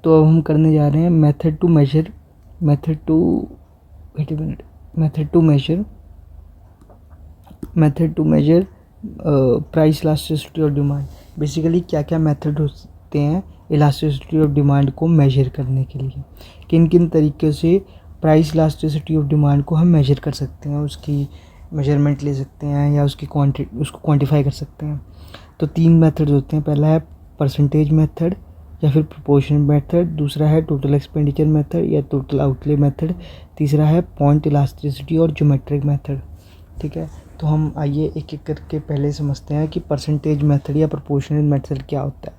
तो अब हम करने जा रहे हैं method to measure price elasticity of demand. Basically क्या क्या मेथड होते हैं इलास्टिसिटी ऑफ डिमांड को मेजर करने के लिए, किन किन तरीके से प्राइस इलास्टिसिटी ऑफ डिमांड को हम मेजर कर सकते हैं, उसकी मेजरमेंट ले सकते हैं या उसको क्वांटिफाई कर सकते हैं। तो 3 मेथड्स होते हैं। पहला है परसेंटेज मेथड या फिर प्रोपोर्शन मेथड, दूसरा है टोटल एक्सपेंडिचर मेथड या टोटल आउटले मेथड, तीसरा है पॉइंट इलास्टिसिटी और ज्योमेट्रिक मेथड। ठीक है, तो हम आइए एक एक करके पहले समझते हैं कि परसेंटेज मेथड या प्रोपोर्शनल मेथड क्या होता है।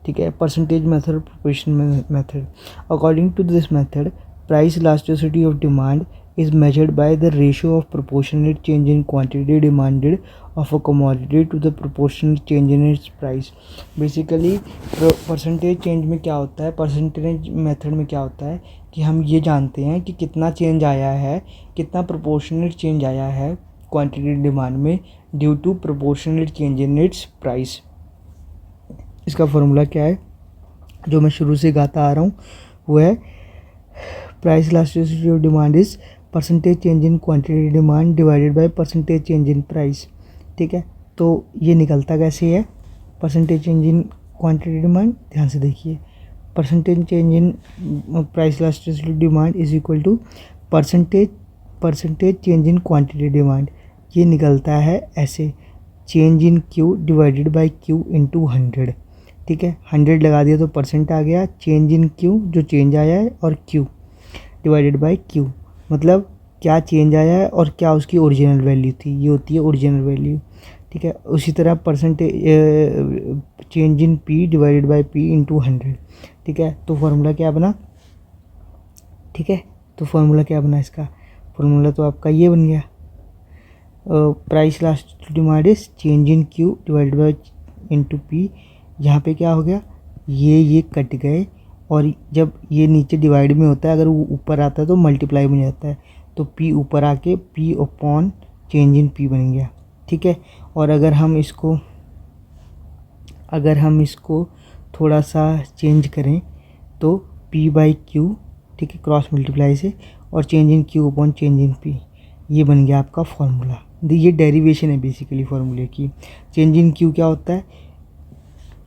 ठीक है, percentage method, proportional method. According to this method, price elasticity of demand is measured by the ratio of proportionate change in quantity demanded of a commodity to the proportionate change in its price। Basically percentage change में क्या होता है, percentage method में क्या होता है कि हम ये जानते हैं कि कितना चेंज आया है, कितना प्रोपोर्शनेट चेंज आया है क्वांटिटी डिमांड में due to proportionate change in its price. इसका फॉर्मूला क्या है जो मैं शुरू से गाता आ रहा हूँ, वो है price elasticity of demand is percentage change in quantity demand divided by percentage change in price. ठीक है, तो ये निकलता कैसे है percentage change in quantity demand, ध्यान से देखिए। Percentage change in price elasticity demand is equal to percentage change in quantity demand. ये निकलता है ऐसे, change in Q divided by Q into 100। ठीक है, 100 लगा दिया तो परसेंट आ गया, चेंज इन क्यू जो चेंज आया है और क्यू डिवाइडेड बाय क्यू, मतलब क्या चेंज आया है और क्या उसकी ओरिजिनल वैल्यू थी, ये होती है ओरिजिनल वैल्यू। ठीक है, उसी तरह percentage change in P divided by P into 100। ठीक है, तो फार्मूला क्या बना, ठीक है, तो फार्मूला क्या बना इसका, फार्मूला तो आपका ये बन गया, price elasticity demand is change in Q divided bye into P. यहाँ पे क्या हो गया, ये कट गए और जब ये नीचे डिवाइड में होता है, अगर वो ऊपर आता है तो मल्टीप्लाई बन जाता है, तो पी ऊपर आके P upon change in P बन गया। ठीक है, और अगर हम इसको थोड़ा सा चेंज करें तो पी बाई क्यू, ठीक है, क्रॉस मल्टीप्लाई से, और change in Q upon change in P, ये बन गया आपका फॉर्मूला। ये डेरिवेशन है बेसिकली फॉर्मूले की। चेंज इन क्यू क्या होता है,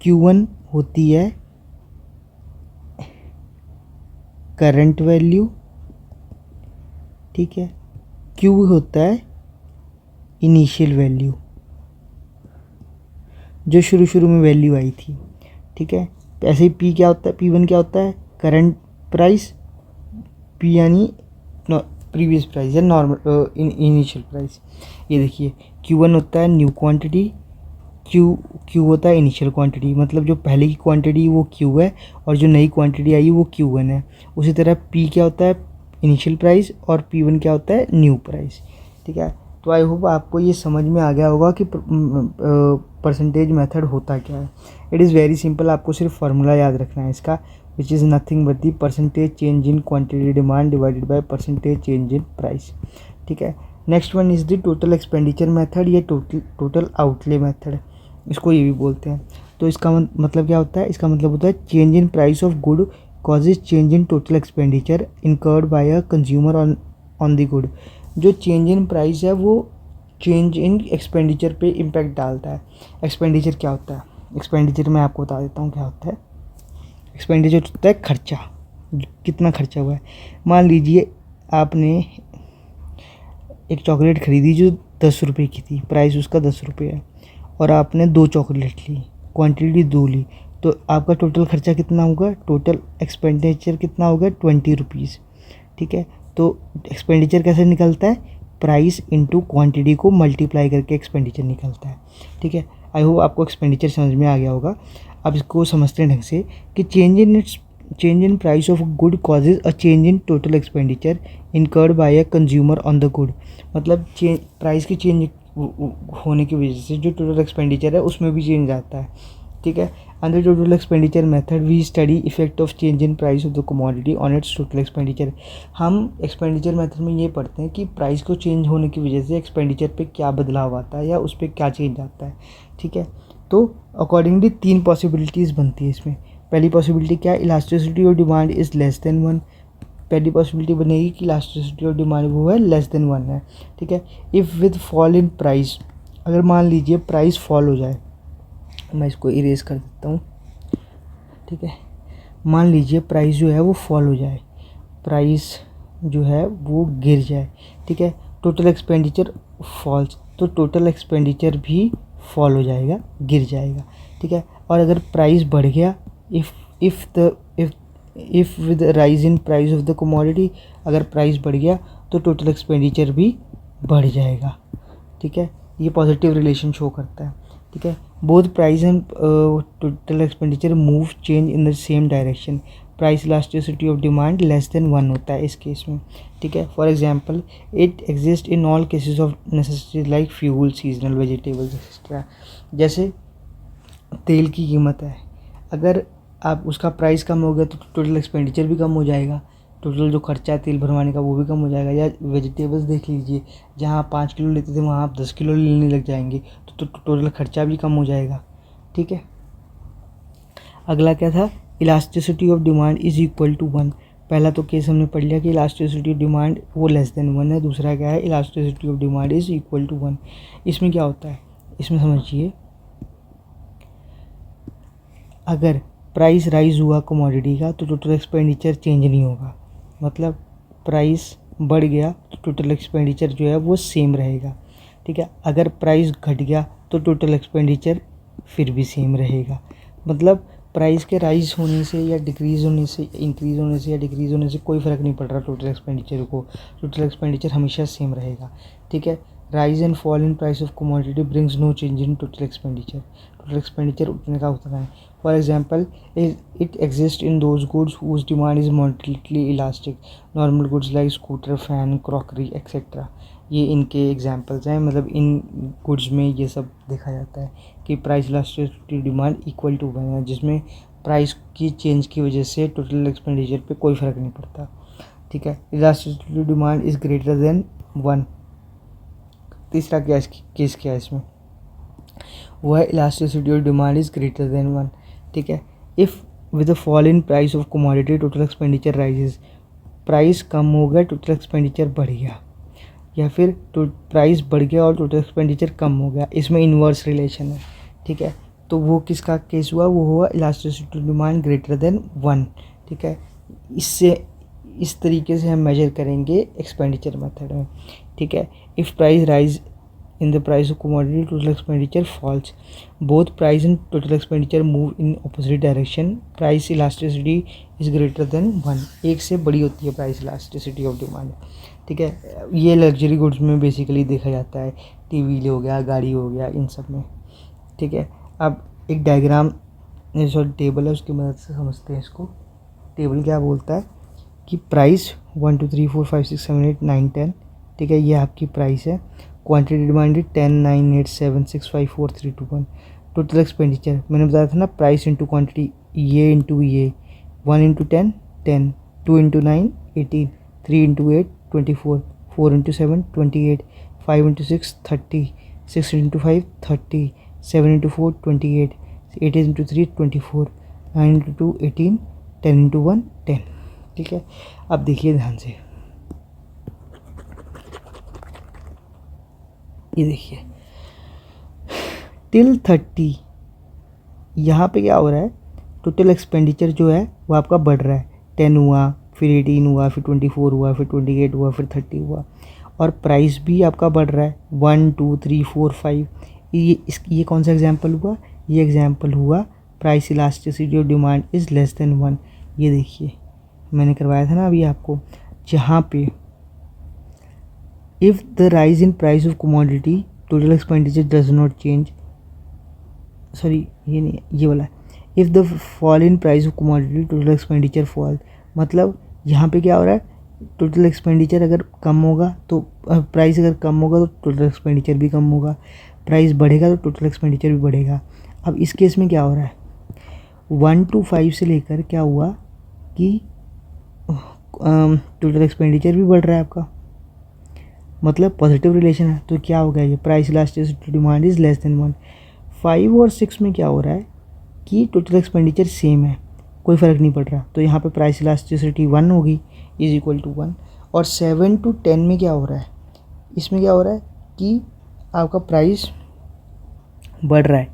Q1 होती है करंट वैल्यू, ठीक है, Q होता है इनिशियल वैल्यू जो शुरू में वैल्यू आई थी। ठीक है, ऐसे ही P क्या होता है, P1 क्या होता है करंट प्राइस, P यानी प्रीवियस प्राइस या नॉर्मल इनिशियल प्राइस। ये देखिए Q1 होता है न्यू क्वांटिटी, Q होता है इनिशियल क्वांटिटी, मतलब जो पहले की क्वांटिटी वो Q है और जो नई क्वांटिटी आई वो Q1 है। उसी तरह P क्या होता है इनिशियल प्राइस और P1 क्या होता है न्यू प्राइस। ठीक है, तो आई होप आपको ये समझ में आ गया होगा कि परसेंटेज मेथड होता क्या है। इट इज़ वेरी सिंपल, आपको सिर्फ फार्मूला याद रखना है इसका, which is nothing but the percentage change in quantity demand divided by percentage change in price. ठीक है, next one is the total expenditure method या टोटल आउटले मेथड, इसको ये भी बोलते हैं। तो इसका मतलब क्या होता है, इसका मतलब होता है change in price of good causes change in total expenditure incurred by a consumer on the good. जो चेंज इन प्राइस है वो चेंज इन एक्सपेंडिचर पे इम्पैक्ट डालता है। एक्सपेंडिचर क्या होता है, एक्सपेंडिचर मैं आपको बता देता हूँ क्या होता है। एक्सपेंडिचर होता है खर्चा, कितना खर्चा हुआ है। मान लीजिए आपने एक चॉकलेट खरीदी जो 10 रुपये की थी, प्राइस उसका 10 रुपये है, और आपने 2 चॉकलेट ली, क्वांटिटी 2 ली, तो आपका टोटल खर्चा कितना होगा, टोटल एक्सपेंडिचर कितना होगा 20 रुपीज़। ठीक है, तो एक्सपेंडिचर कैसे निकलता है, प्राइस इंटू क्वांटिटी को मल्टीप्लाई करके एक्सपेंडिचर निकलता है। ठीक है, आई होप आपको एक्सपेंडिचर समझ में आ गया होगा। अब इसको समझते हैं ढंग से कि change in price of good causes a change in total expenditure incurred by a consumer on the good. मतलब प्राइस की चेंज होने की वजह से जो टोटल एक्सपेंडिचर है उसमें भी चेंज आता है। ठीक है, under total expenditure method we study effect of change in price of the commodity on its total expenditure. हम एक्सपेंडिचर मेथड में ये पढ़ते हैं कि प्राइस को चेंज होने की वजह से एक्सपेंडिचर पे क्या बदलाव आता है या उस पर क्या चेंज आता है। ठीक है, तो अकॉर्डिंगली 3 पॉसिबिलिटीज़ बनती है इसमें। पहली पॉसिबिलिटी क्या है, elasticity of demand is less than 1, पहली पॉसिबिलिटी बनेगी कि इलास्टिसिटी ऑफ डिमांड वो है लेस देन 1 है, ठीक है। If with fall in price, अगर मान लीजिए प्राइस फॉल हो जाए, मैं इसको इरेज कर देता हूँ, ठीक है। मान लीजिए प्राइस जो है वो फॉल हो जाए, प्राइस जो है वो गिर जाए, ठीक है, टोटल एक्सपेंडिचर फॉल्स, तो टोटल एक्सपेंडिचर भी फॉल हो जाएगा, गिर जाएगा, ठीक है। और अगर प्राइस बढ़ गया, if with rise in price of the commodity, अगर प्राइस बढ़ गया तो टोटल एक्सपेंडिचर भी बढ़ जाएगा, ठीक है। ये पॉजिटिव रिलेशन शो करता है, ठीक है। Both price and total expenditure move change in the same direction, price elasticity of demand less than 1 होता है इस केस में, ठीक है। For example it exist in all cases of necessity like fuel, seasonal vegetables etcetera. जैसे तेल की कीमत है, अगर आप उसका प्राइस कम हो गया तो टोटल एक्सपेंडिचर भी कम हो जाएगा, टोटल जो खर्चा है तेल भरवाने का वो भी कम हो जाएगा। या वेजिटेबल्स देख लीजिए, जहाँ आप 5 किलो लेते थे वहाँ आप 10 किलो लेने लग जाएंगे तो टोटल खर्चा भी कम हो जाएगा, ठीक है। अगला क्या था, elasticity of demand is equal to 1। पहला तो केस हमने पढ़ लिया कि इलास्टिसिटी ऑफ डिमांड वो लेस देन 1 है। दूसरा क्या है, elasticity of demand is equal to 1। इसमें क्या होता है, इसमें समझिए, अगर प्राइस राइज हुआ कमोडिटी का तो टोटल एक्सपेंडिचर चेंज नहीं होगा, मतलब प्राइस बढ़ गया तो टोटल एक्सपेंडिचर जो है वो सेम रहेगा, ठीक है। अगर प्राइस घट गया तो टोटल एक्सपेंडिचर फिर भी सेम रहेगा, मतलब प्राइस के राइज होने से या डिक्रीज़ होने से, इंक्रीज़ होने से या डिक्रीज़ होने से कोई फ़र्क नहीं पड़ रहा टोटल एक्सपेंडिचर को, टोटल एक्सपेंडिचर हमेशा सेम रहेगा, ठीक है। Rise and fall in price of commodity brings no change in total expenditure, total expenditure उतने का उतना है। For example it exists in those goods whose demand is moderately elastic, normal goods like scooter, fan, crockery etc. ये इनके examples हैं, मतलब इन goods में ये सब देखा जाता है कि price elasticity demand equal to 1 है, जिसमें प्राइस की चेंज की वजह से टोटल एक्सपेंडिचर पे कोई फ़र्क नहीं पड़ता, ठीक है। Elasticity demand is greater than 1। तीसरा केस क्या है इसमें, वो है elasticity of demand is greater than 1, ठीक है। If with the fall in price of commodity total expenditure rises, price कम हो गया टोटल एक्सपेंडिचर बढ़ गया, या फिर प्राइस बढ़ गया और टोटल एक्सपेंडिचर कम हो गया, इसमें इन्वर्स रिलेशन है, ठीक है। तो वो किसका केस हुआ, वो हुआ इलास्टिसिटी डिमांड ग्रेटर देन 1, ठीक है। इससे इस तरीके से हम मेजर करेंगे एक्सपेंडिचर मेथड में, ठीक है। If price rise in the price of commodity total expenditure falls, both price and total expenditure move in opposite direction, price elasticity is greater than 1। एक से बड़ी होती है प्राइस इलास्टिसिटी ऑफ डिमांड, ठीक है। ये लग्जरी गुड्स में basically देखा जाता है, टीवी हो गया, गाड़ी हो गया, इन सब में, ठीक है। अब एक डायग्राम टेबल है, उसकी मदद से समझते हैं इसको। टेबल क्या बोलता है कि प्राइस 1 2 3 4 5 6 7 8 9 10, ठीक है, ये आपकी प्राइस है। Quantity demanded 10 9 8 7 6 5 4 3 2 1। टोटल एक्सपेंडिचर मैंने बताया था ना, प्राइस इंटू क्वांटिटी, ये इंटू ये, 1 into 10 10, 2 into 9 18, 3 into 8 24, 4 into 7 28, 5 into 6 30, 6 into 5 30, 7 into 4 28, 8 into 3 24, 9 into 2 18, 10 into 1 10, ठीक है। अब देखिए ध्यान से, ये देखिए टिल 30, यहाँ पे क्या हो रहा है, टोटल एक्सपेंडिचर जो है वो आपका बढ़ रहा है, 10 हुआ, फिर 18 हुआ, फिर 24 हुआ, फिर 28 हुआ, फिर 30 हुआ, और प्राइस भी आपका बढ़ रहा है, 1 2 3 4 5। ये कौन सा एग्जांपल हुआ, ये एग्जांपल हुआ price elasticity of demand is less than 1। ये देखिए मैंने करवाया था ना अभी आपको, जहाँ पे if the rise in price of commodity total expenditure does not change, sorry ये नहीं, ये वाला, if the fall in price of commodity total expenditure fall, मतलब यहाँ पे क्या हो रहा है, टोटल एक्सपेंडिचर अगर कम होगा तो प्राइस अगर कम होगा तो टोटल एक्सपेंडिचर भी कम होगा, प्राइस बढ़ेगा तो टोटल एक्सपेंडिचर भी बढ़ेगा। अब इस केस में क्या हो रहा है, 1 to 5 से लेकर क्या हुआ कि टोटल एक्सपेंडिचर भी बढ़ रहा है आपका, मतलब पॉजिटिव रिलेशन है। तो क्या हो गया, ये price elasticity demand is less than 1। 5 और 6 में क्या हो रहा है कि टोटल एक्सपेंडिचर सेम है, कोई फ़र्क नहीं पड़ रहा, तो यहाँ पे प्राइस इलास्टिसिटी 1 होगी, इज इक्वल टू 1। और 7 to 10 में क्या हो रहा है, इसमें क्या हो रहा है कि आपका प्राइस बढ़ रहा है,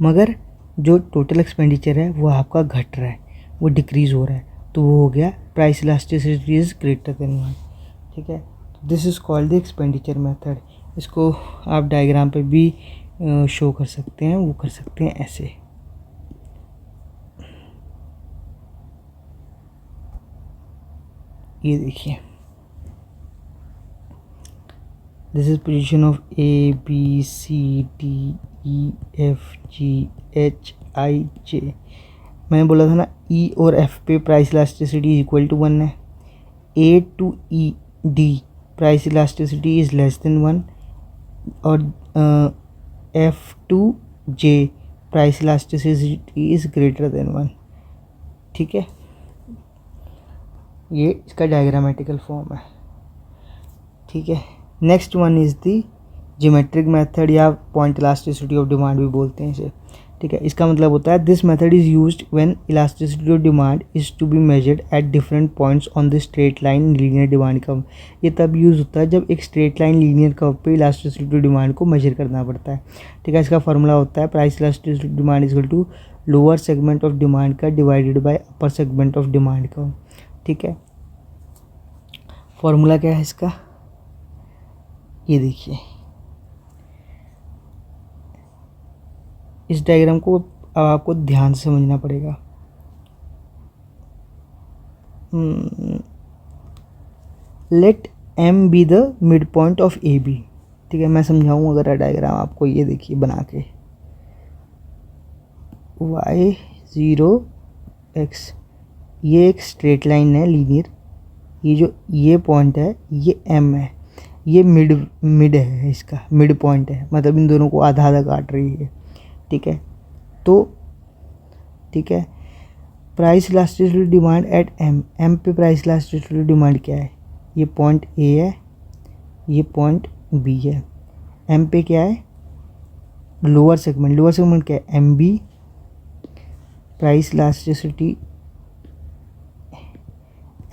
मगर जो टोटल एक्सपेंडिचर है वो आपका घट रहा है, वो डिक्रीज़ हो रहा है, तो वो हो गया price elasticity is greater than 1। ठीक है, this is called the expenditure method. इसको आप डायग्राम पे भी शो कर सकते हैं, वो कर सकते हैं ऐसे। ये देखिए, this is position of ABCDEFGHIJ। मैंने बोला था ना E और F पे प्राइस इलास्टिसिटी इक्वल टू 1 है, A to D price elasticity is less than 1, और F to J price elasticity is greater than 1। ठीक है, ये इसका डायग्रामेटिकल फॉर्म है। ठीक है, next one is the geometric method, या पॉइंट इलास्टिसिटी ऑफ डिमांड भी बोलते हैं इसे। ठीक है, इसका मतलब होता है this method is used when elasticity of demand is to be measured at different points on the straight line linear demand curve. ये तब यूज़ होता है जब एक स्ट्रेट लाइन लीनियर कर्व पे इलास्टिसिटी ऑफ डिमांड को मेजर करना पड़ता है। ठीक है, इसका फॉर्मूला होता है price elasticity of demand equal to lower segment of demand का divided by upper segment of demand curve. ठीक है, फॉर्मूला क्या है इसका, ये देखिए, इस डायग्राम को अब आपको ध्यान से समझना पड़ेगा। Let M be the mid point of AB। ठीक है, मैं समझाऊँ अगर डायग्राम आपको, ये देखिए बना के, y0x, ये एक स्ट्रेट लाइन है लीनियर, ये जो ये पॉइंट है ये M है, ये मिड है, इसका मिड पॉइंट है, मतलब इन दोनों को आधा आधा काट रही है। ठीक है, तो ठीक है, price elasticity demand eight M पे प्राइस इलास्टिसिटी डिमांड क्या है, ये पॉइंट A है, ये पॉइंट B है। M पे क्या है, लोअर सेगमेंट क्या है, MB। Price elasticity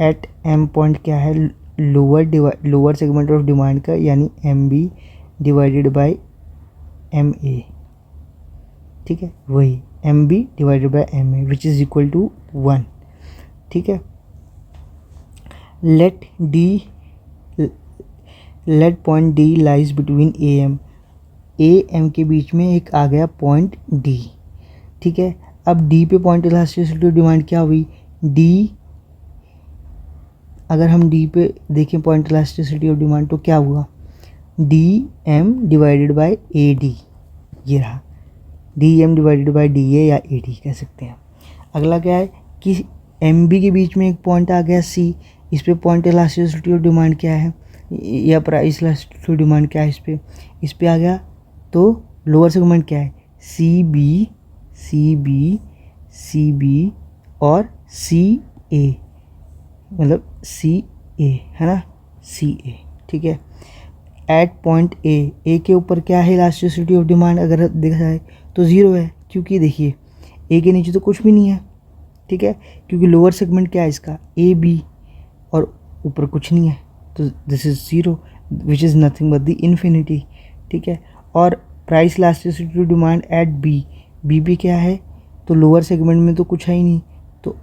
at M point क्या है, लोअर सेगमेंट ऑफ डिमांड का, यानी MB डिवाइडेड बाय MA। ठीक है, वही MB divided by MA which is equal to 1। ठीक है, let point D lies between AM के बीच में एक आ गया पॉइंट D। ठीक है, अब D पे पॉइंट इलास्टिसिटी डिमांड क्या हुई, D, अगर हम D पे देखें पॉइंट इलास्टिसिटी ऑफ डिमांड तो क्या हुआ, DM डिवाइडेड बाय AD, ये रहा DM डिवाइडेड बाय DA या AD कह सकते हैं। अगला क्या है कि MB के बीच में एक पॉइंट आ गया C, इस पे पॉइंट इलास्टिसिटी ऑफ डिमांड क्या है, या प्राइस इलास्टिसिटी ऑफ डिमांड क्या है, इस पे आ गया, तो लोअर सेगमेंट क्या है, CB और CA, मतलब CA है ना, CA। ठीक है, एट पॉइंट A के ऊपर क्या है इलास्टिसिटी ऑफ डिमांड, अगर देखा जाए तो 0 है, क्योंकि देखिए A के नीचे तो कुछ भी नहीं है। ठीक है, क्योंकि लोअर सेगमेंट क्या है इसका, AB, और ऊपर कुछ नहीं है, तो this is 0 which is nothing but the infinity. ठीक है, और price elasticity of demand eight B पे क्या है, तो लोअर सेगमेंट में तो कुछ है ही नहीं, तो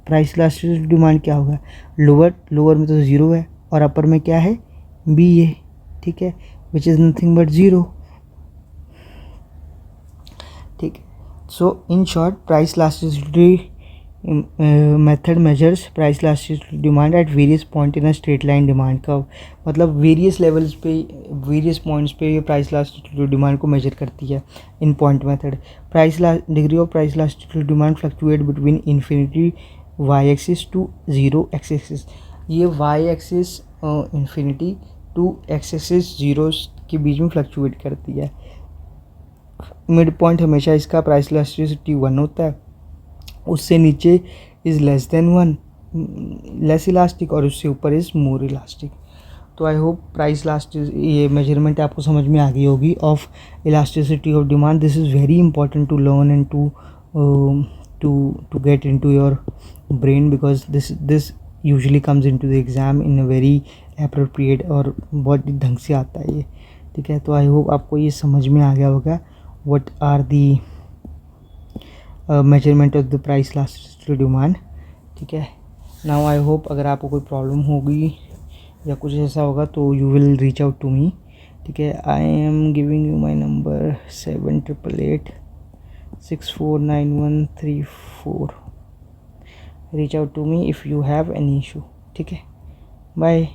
प्राइस इलास्टिसिटी डिमांड क्या होगा, लोअर में तो 0 है, और अपर में क्या है, BA। ठीक है, विच इज़ नथिंग बट 0। ठीक है, so in short price elasticity method measures price elasticity demand at various point in a straight line demand curve. मतलब वेरियस लेवल्स पे, वेरियस पॉइंट्स पे ये प्राइस इलास्टिसिटी डिमांड को measure करती है in point method. Degree of price elasticity demand fluctuate between infinity y axis to 0 x axis. ये y axis infinity to x axis 0 के बीच में फ्लक्चुएट करती है। मिड पॉइंट हमेशा इसका प्राइस इलास्टिसिटी 1 होता है, उससे नीचे is less than 1, less elastic, और उससे ऊपर इज़ मोर इलास्टिक। तो आई होप प्राइस ये मेजरमेंट आपको समझ में आ गई होगी of elasticity of demand. This is very important to learn and to to get into your brain, because this usually comes into the exam in a very appropriate और बहुत ढंग से आता है ये, ठीक है। तो आई होप आपको ये समझ में आ गया होगा what are the measurement of the price elasticity demand, ठीक है। नाउ आई होप अगर आपको कोई प्रॉब्लम होगी या कुछ ऐसा होगा तो you will reach out to me, ठीक है। I am giving you my number 7888649134। Reach out to me if you have any issue, ठीक है। बाय।